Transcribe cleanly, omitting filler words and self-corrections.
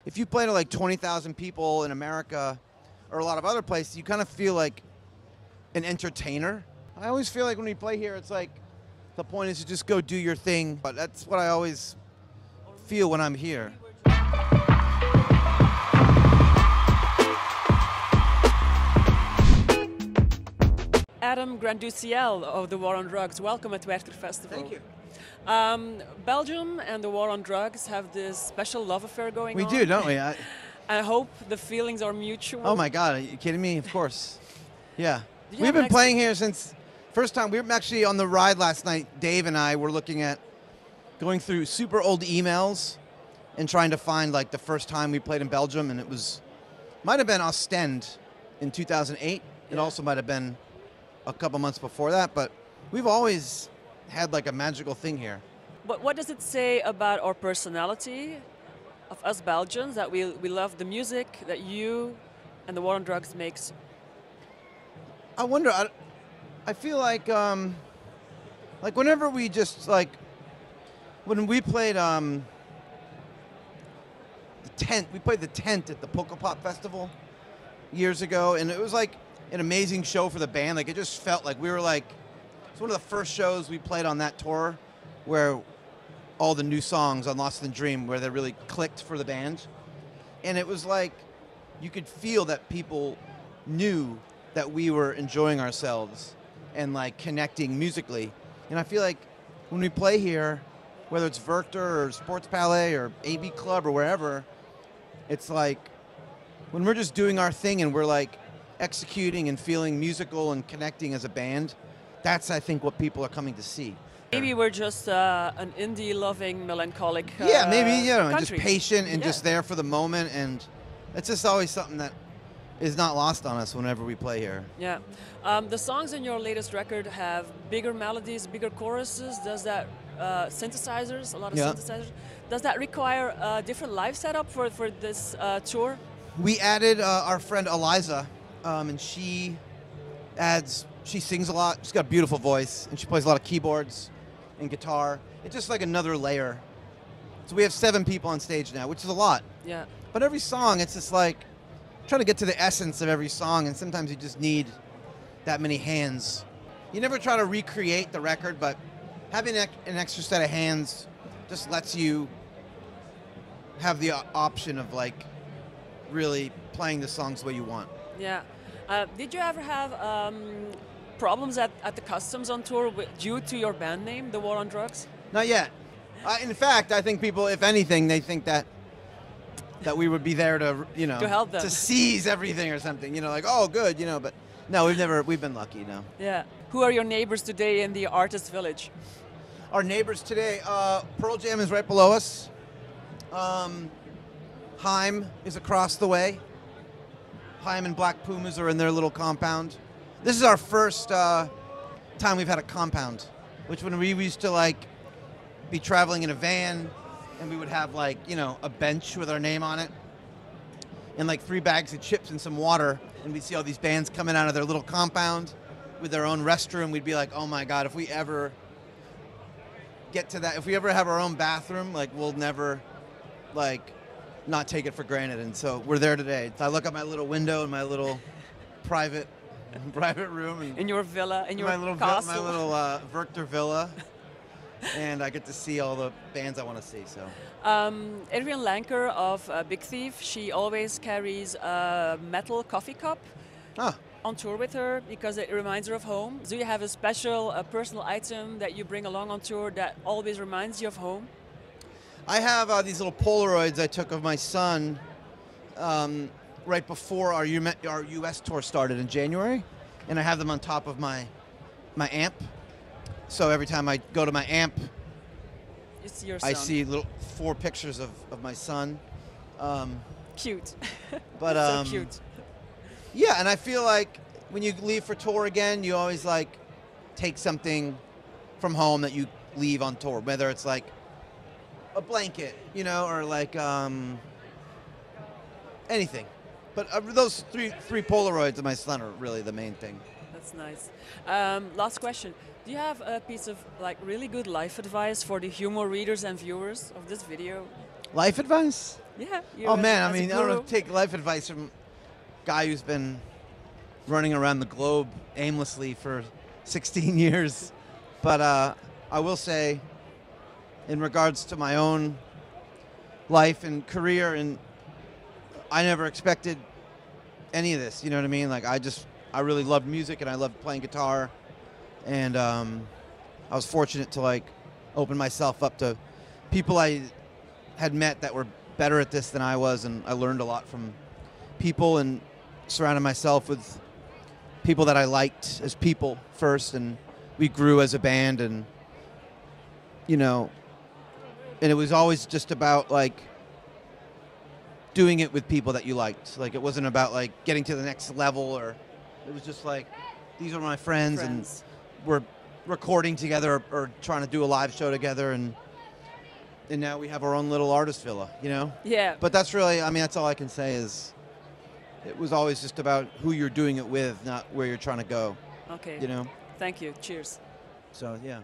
if you play to like 20,000 people in America or a lot of other places, you kind of feel like an entertainer. I always feel like when we play here, it's like the point is to just go do your thing. But that's what I always feel when I'm here. Adam Granduciel of the War on Drugs, welcome at Werchter Festival. Thank you. Belgium and the War on Drugs have this special love affair going We on. do, don't we? I hope the feelings are mutual. Oh my God, are you kidding me? Of course. Yeah. Did you We've have been playing here since first time. We were actually on the ride last night. Dave and I were looking at going through super old emails and trying to find like the first time we played in Belgium, and it might have been Ostend in 2008. It Yeah. also might have been a couple months before that, but we've always had like a magical thing here. But what does it say about our personality of us Belgians, that we love the music that you and the War on Drugs makes? I wonder. I feel like whenever we just like when we played the tent. We played the tent at the Pukkelpop Festival years ago, and it was like an amazing show for the band. Like it just felt like we were like it's one of the first shows we played on that tour where all the new songs on Lost in the Dream where they really clicked for the band, and it was like you could feel that people knew that we were enjoying ourselves and like connecting musically. And I feel like when we play here, whether it's Werchter or Sports Palais or AB Club or wherever, it's like when we're just doing our thing and we're like executing and feeling musical and connecting as a band, that's I think what people are coming to see. Maybe we're just an indie-loving, melancholic Yeah, maybe, you know, just country. patient and Yeah. just there for the moment, and it's just always something that is not lost on us whenever we play here. Yeah. The songs in your latest record have bigger melodies, bigger choruses. Does that synthesizers, a lot of Yeah. synthesizers? Does that require a different live setup for this tour? We added our friend Eliza, and she sings a lot. She's got a beautiful voice, and she plays a lot of keyboards and guitar. It's just like another layer. So we have 7 people on stage now, which is a lot. Yeah. But every song, it's just like trying to get to the essence of every song, and sometimes you just need that many hands. You never try to recreate the record, but having an extra set of hands just lets you have the option of like really playing the songs the way you want. Yeah. Did you ever have problems at the customs on tour due to your band name, The War on Drugs? Not yet. In fact, I think people, if anything, they think that we would be there to, you know, To help them. to seize everything or something. You know, like, oh, good, you know. But no, we've been lucky. No. Yeah. Who are your neighbors today in the artist village? Our neighbors today, Pearl Jam is right below us. Haim is across the way. Haim and Black Pumas are in their little compound. This is our first time we've had a compound, which when we used to like be traveling in a van and we would have like, you know, a bench with our name on it and like 3 bags of chips and some water, and we'd see all these bands coming out of their little compound with their own restroom. We'd be like, oh my God, if we ever get to that, if we ever have our own bathroom, like we'll never like not take it for granted. And so we're there today. I look out my little window in my little private room and In your villa, in your my little castle? my little Werchter villa, and I get to see all the bands I want to see. So Adrienne Lanker of Big Thief, she always carries a metal coffee cup on tour with her because it reminds her of home. Do you have a special personal item that you bring along on tour that always reminds you of home? I have these little Polaroids I took of my son right before our U.S. tour started in January, and I have them on top of my amp. So every time I go to my amp, You see your son. I see 4 pictures of my son. Cute. But So cute. yeah, and I feel like when you leave for tour again, you always like take something from home that you leave on tour, whether it's like a blanket, you know, or like anything. But those three Polaroids of my son are really the main thing. That's nice. Last question. Do you have a piece of like really good life advice for the humor readers and viewers of this video? Life advice? Yeah. Oh man, I as a mean, I don't guru. take life advice from a guy who's been running around the globe aimlessly for 16 years. But I will say, in regards to my own life and career, and I never expected any of this. You know what I mean? Like I really loved music and I loved playing guitar, and I was fortunate to like open myself up to people I had met that were better at this than I was, and I learned a lot from people and surrounded myself with people that I liked as people first, and we grew as a band, and you know, and it was always just about like doing it with people that you liked. Like it wasn't about like getting to the next level, or it was just like these are my friends. And we're recording together or trying to do a live show together, and now we have our own little artist villa, you know? Yeah. But that's really, I mean, that's all I can say is it was always just about who you're doing it with, not where you're trying to go. Okay. You know? Thank you. Cheers. So, yeah.